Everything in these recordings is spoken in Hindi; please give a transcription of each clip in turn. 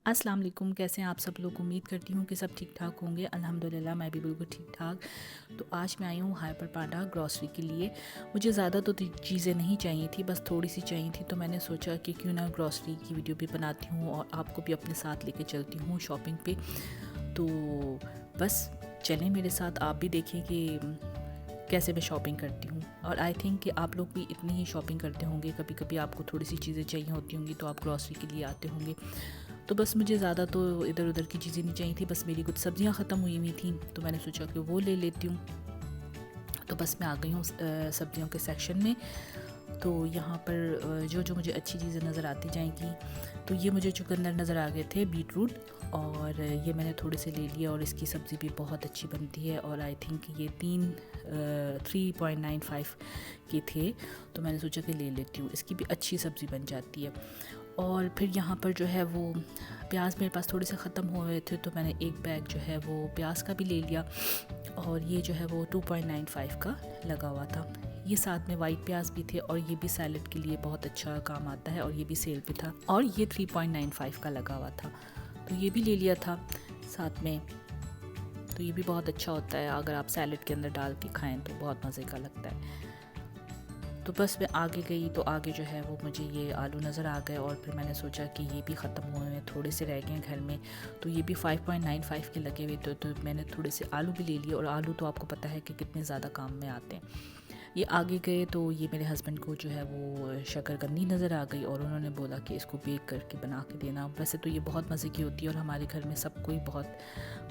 अस्सलाम वालेकुम। कैसे हैं आप सब लोग? उम्मीद करती हूँ कि सब ठीक ठाक होंगे। अल्हम्दुलिल्लाह मैं भी बिल्कुल ठीक ठाक। तो आज मैं आई हूँ हाइपर पांडा ग्रॉसरी के लिए। मुझे ज़्यादा तो चीज़ें नहीं चाहिए थी, बस थोड़ी सी चाहिए थी। तो मैंने सोचा कि क्यों ना ग्रॉसरी की वीडियो भी बनाती हूँ और आपको भी अपने साथ लेके चलती हूँ शॉपिंग पे। तो बस चलें मेरे साथ, आप भी देखें कि कैसे मैं शॉपिंग करती हूँ। और आई थिंक कि आप लोग भी इतनी ही शॉपिंग करते होंगे। कभी कभी आपको थोड़ी सी चीज़ें चाहिए होती होंगी तो आप ग्रॉसरी के लिए आते होंगे। तो बस मुझे ज़्यादा तो इधर उधर की चीज़ें नहीं चाहिए थी, बस मेरी कुछ सब्ज़ियाँ ख़त्म हुई थी तो मैंने सोचा कि वो ले लेती हूँ। तो बस मैं आ गई हूँ सब्ज़ियों के सेक्शन में। तो यहाँ पर जो जो मुझे अच्छी चीज़ें नज़र आती जाएंगी। तो ये मुझे चुकंदर नज़र आ गए थे, बीटरूट, और ये मैंने थोड़े से ले लिए और इसकी सब्ज़ी भी बहुत अच्छी बनती है। और आई थिंक ये 3.95 के थे तो मैंने सोचा कि ले लेती हूँ, इसकी भी अच्छी सब्ज़ी बन जाती है। और फिर यहाँ पर जो है वो प्याज मेरे पास थोड़े से ख़त्म हुए थे तो मैंने एक बैग जो है वो प्याज का भी ले लिया। और ये जो है वो 2.95 का लगा हुआ था। ये साथ में वाइट प्याज भी थे और ये भी सैलड के लिए बहुत अच्छा काम आता है और ये भी सेल पे था। और ये 3.95 का लगा हुआ था तो ये भी ले लिया था साथ में। तो ये भी बहुत अच्छा होता है, अगर आप सैलड के अंदर डाल के खाएं तो बहुत मज़े का लगता है। तो बस मैं आगे गई तो आगे जो है वो मुझे ये आलू नज़र आ गए और फिर मैंने सोचा कि ये भी ख़त्म हुए हैं, थोड़े से रह गए हैं घर में। तो ये भी 5.95 के लगे हुए थे तो मैंने थोड़े से आलू भी ले लिए। और आलू तो आपको पता है कि कितने ज़्यादा काम में आते हैं। ये आगे गए तो ये मेरे हस्बैंड को जो है वो शकरकंदी नज़र आ गई और उन्होंने बोला कि इसको बेक करके बना के देना। वैसे तो ये बहुत मज़े की होती है और हमारे घर में सबको ही बहुत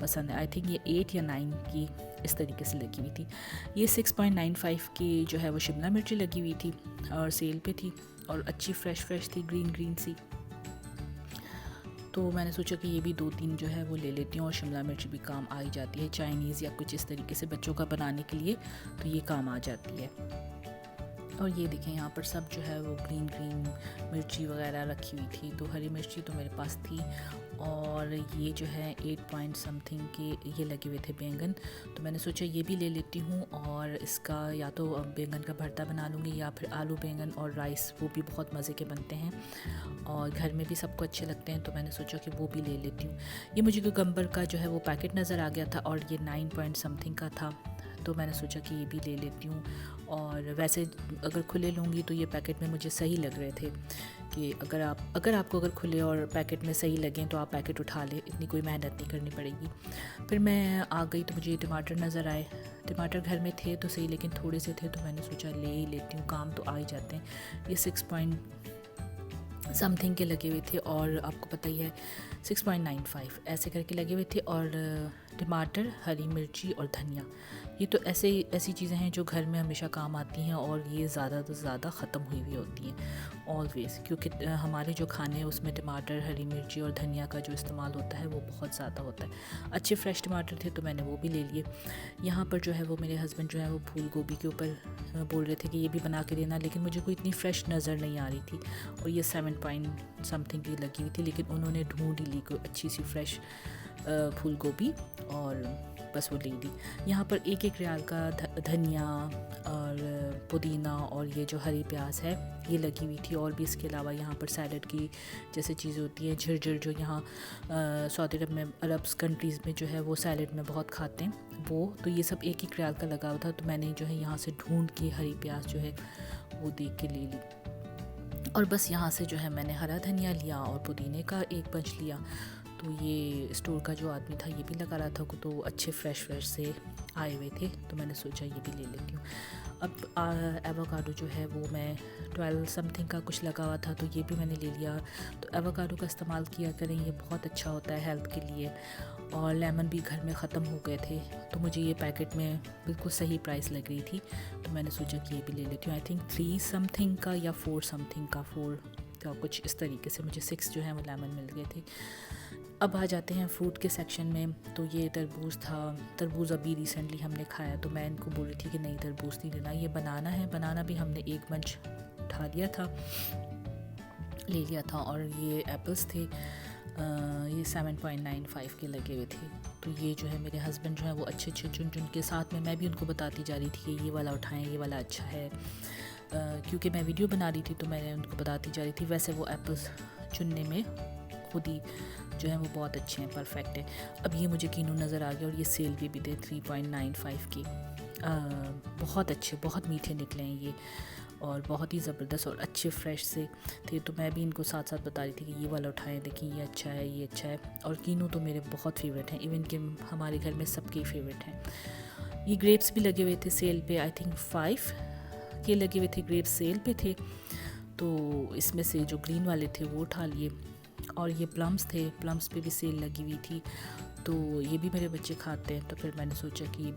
पसंद है। आई थिंक ये 8 या 9 की इस तरीके से लगी हुई थी। ये 6.95 की जो है वो शिमला मिर्ची लगी हुई थी और सेल पे थी और अच्छी फ्रेश थी, ग्रीन ग्रीन सी। तो मैंने सोचा कि ये भी 2-3 जो है वो ले लेती हूँ और शिमला मिर्च भी काम आ ही जाती है, चाइनीज़ या कुछ इस तरीके से बच्चों का बनाने के लिए तो ये काम आ जाती है। और ये देखें यहाँ पर सब जो है वो ग्रीन ग्रीन मिर्ची वगैरह रखी हुई थी। तो हरी मिर्ची तो मेरे पास थी। और ये जो है 8 पॉइंट समथिंग के ये लगे हुए थे बैंगन। तो मैंने सोचा ये भी ले लेती हूँ और इसका या तो बैंगन का भरता बना लूँगी या फिर आलू बैंगन और राइस, वो भी बहुत मज़े के बनते हैं और घर में भी सबको अच्छे लगते हैं। तो मैंने सोचा कि वो भी ले लेती हूँ। ये मुझे कुकम्बर का जो है वो पैकेट नज़र आ गया था और ये 9 पॉइंट समथिंग का था तो मैंने सोचा कि ये भी ले लेती हूँ। और वैसे अगर खुले लूँगी तो ये पैकेट में मुझे सही लग रहे थे कि अगर आपको खुले और पैकेट में सही लगें तो आप पैकेट उठा लें, इतनी कोई मेहनत नहीं करनी पड़ेगी। फिर मैं आ गई तो मुझे टमाटर नज़र आए। टमाटर घर में थे तो सही लेकिन थोड़े से थे तो मैंने सोचा ले ही लेती हूँ, काम तो आ ही जाते हैं। ये 6 पॉइंट समथिंग के लगे हुए थे और आपको पता ही है 6.95 ऐसे करके लगे हुए थे। और टमाटर, हरी मिर्ची और धनिया, ये तो ऐसी चीज़ें हैं जो घर में हमेशा काम आती हैं और ये ज़्यादा से ज़्यादा ख़त्म हुई होती हैं ऑलवेज़, क्योंकि हमारे जो खाने हैं उसमें टमाटर, हरी मिर्ची और धनिया का जो इस्तेमाल होता है वो बहुत ज़्यादा होता है। अच्छे फ्रेश टमाटर थे तो मैंने वो भी ले लिए। यहाँ पर जो है वो मेरे हस्बैंड जो है वो फूल गोभी के ऊपर बोल रहे थे कि ये भी बना के देना, लेकिन मुझे कोई इतनी फ्रेश नज़र नहीं आ रही थी। और ये 7 पॉइंट समथिंग की लगी हुई थी लेकिन उन्होंने ढूंढ ही ली कोई अच्छी सी फ्रेश फूल गोभी और बस वो ले ली। यहाँ पर 1-1 रियाल का धनिया और पुदीना और ये जो हरी प्याज है ये लगी हुई थी। और भी इसके अलावा यहाँ पर सैलड की जैसे चीज़ होती है, झरझर, जो यहाँ सऊदी अरब में, अरब कंट्रीज़ में जो है वो सैलड में बहुत खाते हैं वो। तो ये सब 1-1 रियाल का लगा हुआ था तो मैंने जो है यहाँ से ढूंढ के हरी प्याज जो है वो देख के ले ली। और बस यहाँ से जो है मैंने हरा धनिया लिया और पुदीने का एक बंच लिया। तो ये स्टोर का जो आदमी था ये भी लगा रहा था तो अच्छे फ्रेश से आए हुए थे तो मैंने सोचा ये भी ले लेती हूँ। अब एवोकाडो जो है वो मैं 12 समथिंग का कुछ लगा हुआ था तो ये भी मैंने ले लिया। तो एवोकाडो का इस्तेमाल किया करें, ये बहुत अच्छा होता है हेल्थ के लिए। और लेमन भी घर में ख़त्म हो गए थे तो मुझे ये पैकेट में बिल्कुल सही प्राइस लग रही थी तो मैंने सोचा कि ये भी ले लेती हूँ। आई थिंक 3 समथिंग का या 4 समथिंग का, 4 का कुछ इस तरीके से मुझे 6 जो है वो लेमन मिल गए थे। अब आ जाते हैं फ्रूट के सेक्शन में। तो ये तरबूज था, तरबूज अभी रिसेंटली हमने खाया तो मैं इनको बोल रही थी कि नहीं तरबूज नहीं लेना, ये बनाना है। बनाना भी हमने एक बंच उठा लिया था, ले लिया था। और ये एप्पल्स थे, ये 7.95 के लगे हुए थे। तो ये जो है मेरे हस्बैंड जो है वो अच्छे चुन के साथ में मैं भी उनको बताती जा रही थी कि ये वाला उठाएं, ये वाला अच्छा है। क्योंकि मैं वीडियो बना रही थी तो मैंने उनको बताती जा रही थी। वैसे वो एप्पल्स चुनने में खुद ही जो है वो बहुत अच्छे हैं, परफेक्ट है। अब ये मुझे कीनू नज़र आ गया और ये सेल भी थे 3.95 की। बहुत अच्छे, बहुत मीठे निकले हैं ये और बहुत ही ज़बरदस्त और अच्छे फ्रेश से थे। तो मैं भी इनको साथ साथ बता रही थी कि ये वाला उठाएं, देखिए ये अच्छा है, ये अच्छा है। और कीनू तो मेरे बहुत फेवरेट हैं, इवन कि हमारे घर में सबके फेवरेट हैं। ये ग्रेप्स भी लगे हुए थे सेल पे, आई थिंक 5 के लगे हुए थे, ग्रेप्स सेल पे थे। तो इसमें से जो ग्रीन वाले थे वो उठा लिए। और ये प्लम्स थे, प्लम्स पे भी सेल लगी हुई थी, तो ये भी मेरे बच्चे खाते हैं, तो फिर मैंने सोचा कि ये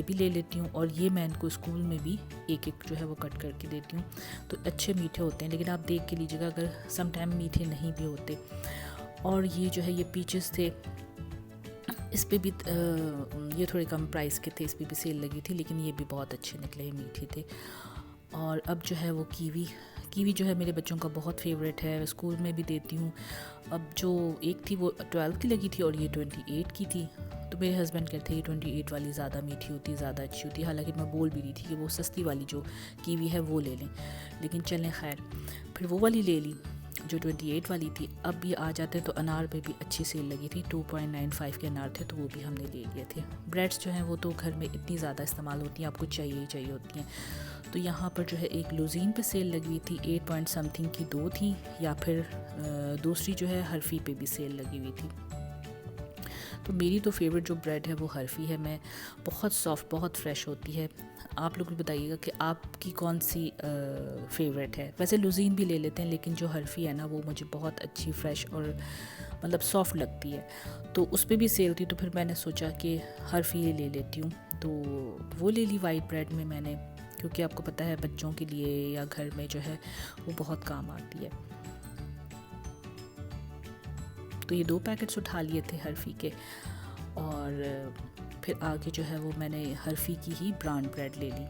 भी ले लेती हूँ। और ये मैं इनको स्कूल में भी एक एक जो है वो कट करके देती हूँ। तो अच्छे मीठे होते हैं, लेकिन आप देख के लीजिएगा, अगर सम टाइम मीठे नहीं भी होते। और ये जो है ये पीचेस थे, इस पे भी ये थोड़े कम प्राइस के थे, इस पे भी सेल लगी थी, लेकिन ये भी बहुत अच्छे निकले, मीठे थे। और अब जो है वो कीवी जो है मेरे बच्चों का बहुत फेवरेट है, स्कूल में भी देती हूँ। अब जो एक थी वो 12 की लगी थी और ये 28 की थी। तो मेरे हस्बैंड कहते हैं ये 28 वाली ज़्यादा मीठी होती है, ज़्यादा अच्छी होती है। हालांकि मैं बोल भी रही थी कि वो सस्ती वाली जो कीवी है वो ले लें, लेकिन चलें खैर, फिर वो वाली ले ली जो 28 वाली थी। अब ये आ जाते हैं तो अनार पे भी अच्छी सेल लगी थी, 2.95 के अनार थे, तो वो भी हमने ले लिए थे। ब्रेड्स जो हैं वो तो घर में इतनी ज़्यादा इस्तेमाल होती हैं, आपको चाहिए ही चाहिए होती हैं। तो यहाँ पर जो है एक लुजीन पे सेल लगी हुई थी, 8 पॉइंट समथिंग की 2 थी, या फिर दूसरी जो है हर्फी पे भी सेल लगी हुई थी। तो मेरी तो फेवरेट जो ब्रेड है वो हर्फी है, मैं बहुत सॉफ्ट, बहुत फ्रेश होती है। आप लोग भी बताइएगा कि आपकी कौन सी फेवरेट है। वैसे लुजीन भी ले लेते हैं, लेकिन जो हर्फी है ना वो मुझे बहुत अच्छी, फ्रेश और मतलब सॉफ्ट लगती है। तो उस पर भी सेल थी, तो फिर मैंने सोचा कि हर्फी ले लेती हूँ, तो वो ले ली वाइट ब्रेड में मैंने, क्योंकि आपको पता है बच्चों के लिए या घर में जो है वो बहुत काम आती है। तो ये 2 पैकेट्स उठा लिए थे हर्फी के। और फिर आगे जो है वो मैंने हर्फी की ही ब्रांड ब्रेड ले ली।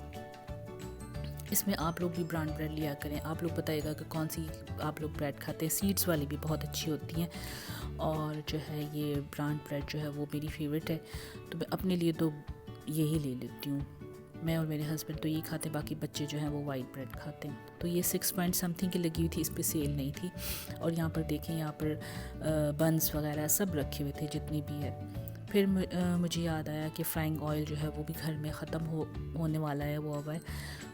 इसमें आप लोग भी ब्रांड ब्रेड लिया करें, आप लोग बताइएगा कि कौन सी आप लोग ब्रेड खाते हैं। सीड्स वाली भी बहुत अच्छी होती हैं, और जो है ये ब्रांड ब्रेड जो है वो मेरी फेवरेट है, तो मैं अपने लिए तो यही ले लेती हूँ। मैं और मेरे हस्बैंड तो ये खाते हैं, बाकी बच्चे जो हैं वो वाइट ब्रेड खाते हैं। तो ये 6 पॉइंट समथिंग की लगी हुई थी, इस पर सेल नहीं थी। और यहाँ पर देखें, यहाँ पर बंस वगैरह सब रखे हुए थे जितनी भी है। फिर मुझे याद आया कि फ्राइंग ऑयल जो है वो भी घर में ख़त्म होने वाला है, वो अब है,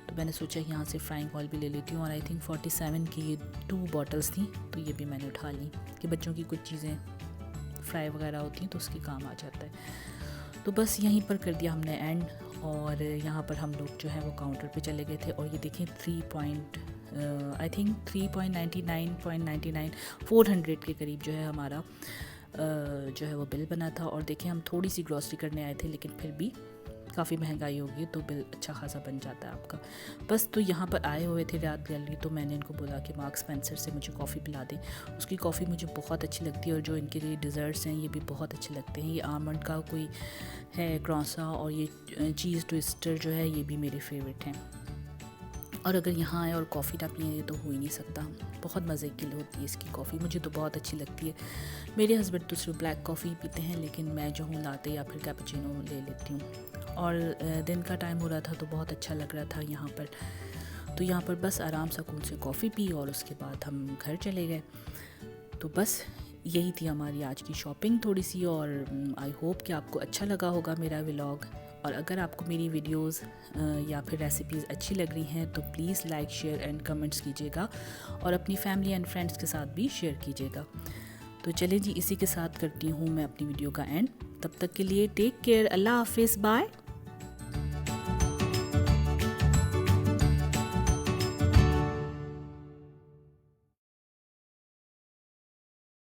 तो मैंने सोचा यहाँ से फ्राइंग ऑयल भी ले लेती हूँ। और आई थिंक 47 की ये 2 बॉटल्स थी, तो ये भी मैंने उठा ली कि बच्चों की कुछ चीज़ें फ्राई वगैरह होती हैं तो उसके काम आ जाता है। तो बस यहीं पर कर दिया हमने एंड। और यहाँ पर हम लोग जो है वो काउंटर पे चले गए थे, और ये देखें 3.99 400 के करीब जो है हमारा जो है वो बिल बना था। और देखें हम थोड़ी सी ग्रॉसरी करने आए थे, लेकिन फिर भी काफ़ी महंगाई होगी तो बिल अच्छा खासा बन जाता है आपका। बस तो यहाँ पर आए हुए थे रात गैलरी, तो मैंने इनको बोला कि मार्क स्पेंसर से मुझे कॉफ़ी पिला दें। उसकी कॉफ़ी मुझे बहुत अच्छी लगती है, और जो इनके लिए डिज़र्ट्स हैं ये भी बहुत अच्छे लगते हैं। ये आमंड का कोई है क्रॉसा, और ये चीज़ ट्विस्टर जो है ये भी मेरे फेवरेट हैं। और अगर यहाँ आए और कॉफ़ी ना पिए तो हो ही नहीं सकता, बहुत मज़े की होती है इसकी कॉफ़ी, मुझे तो बहुत अच्छी लगती है। मेरे हस्बैंड तो सिर्फ ब्लैक कॉफ़ी पीते हैं, लेकिन मैं जो हूँ लाते या फिर कैपुचिनो ले लेती हूँ। और दिन का टाइम हो रहा था तो बहुत अच्छा लग रहा था यहाँ पर। तो यहाँ पर बस आराम सुकून से कॉफ़ी पी और उसके बाद हम घर चले गए। तो बस यही थी हमारी आज की शॉपिंग थोड़ी सी, और आई होप कि आपको अच्छा लगा होगा मेरा व्लॉग। और अगर आपको मेरी वीडियोस या फिर रेसिपीज़ अच्छी लग रही हैं तो please like, share and comments कीजिएगा, और अपनी फैमिली एंड फ्रेंड्स के साथ भी शेयर कीजिएगा। तो चलिए जी, इसी के साथ करती हूँ मैं अपनी वीडियो का एंड। तब तक के लिए टेक केयर, अल्लाह हाफिज़, बाय।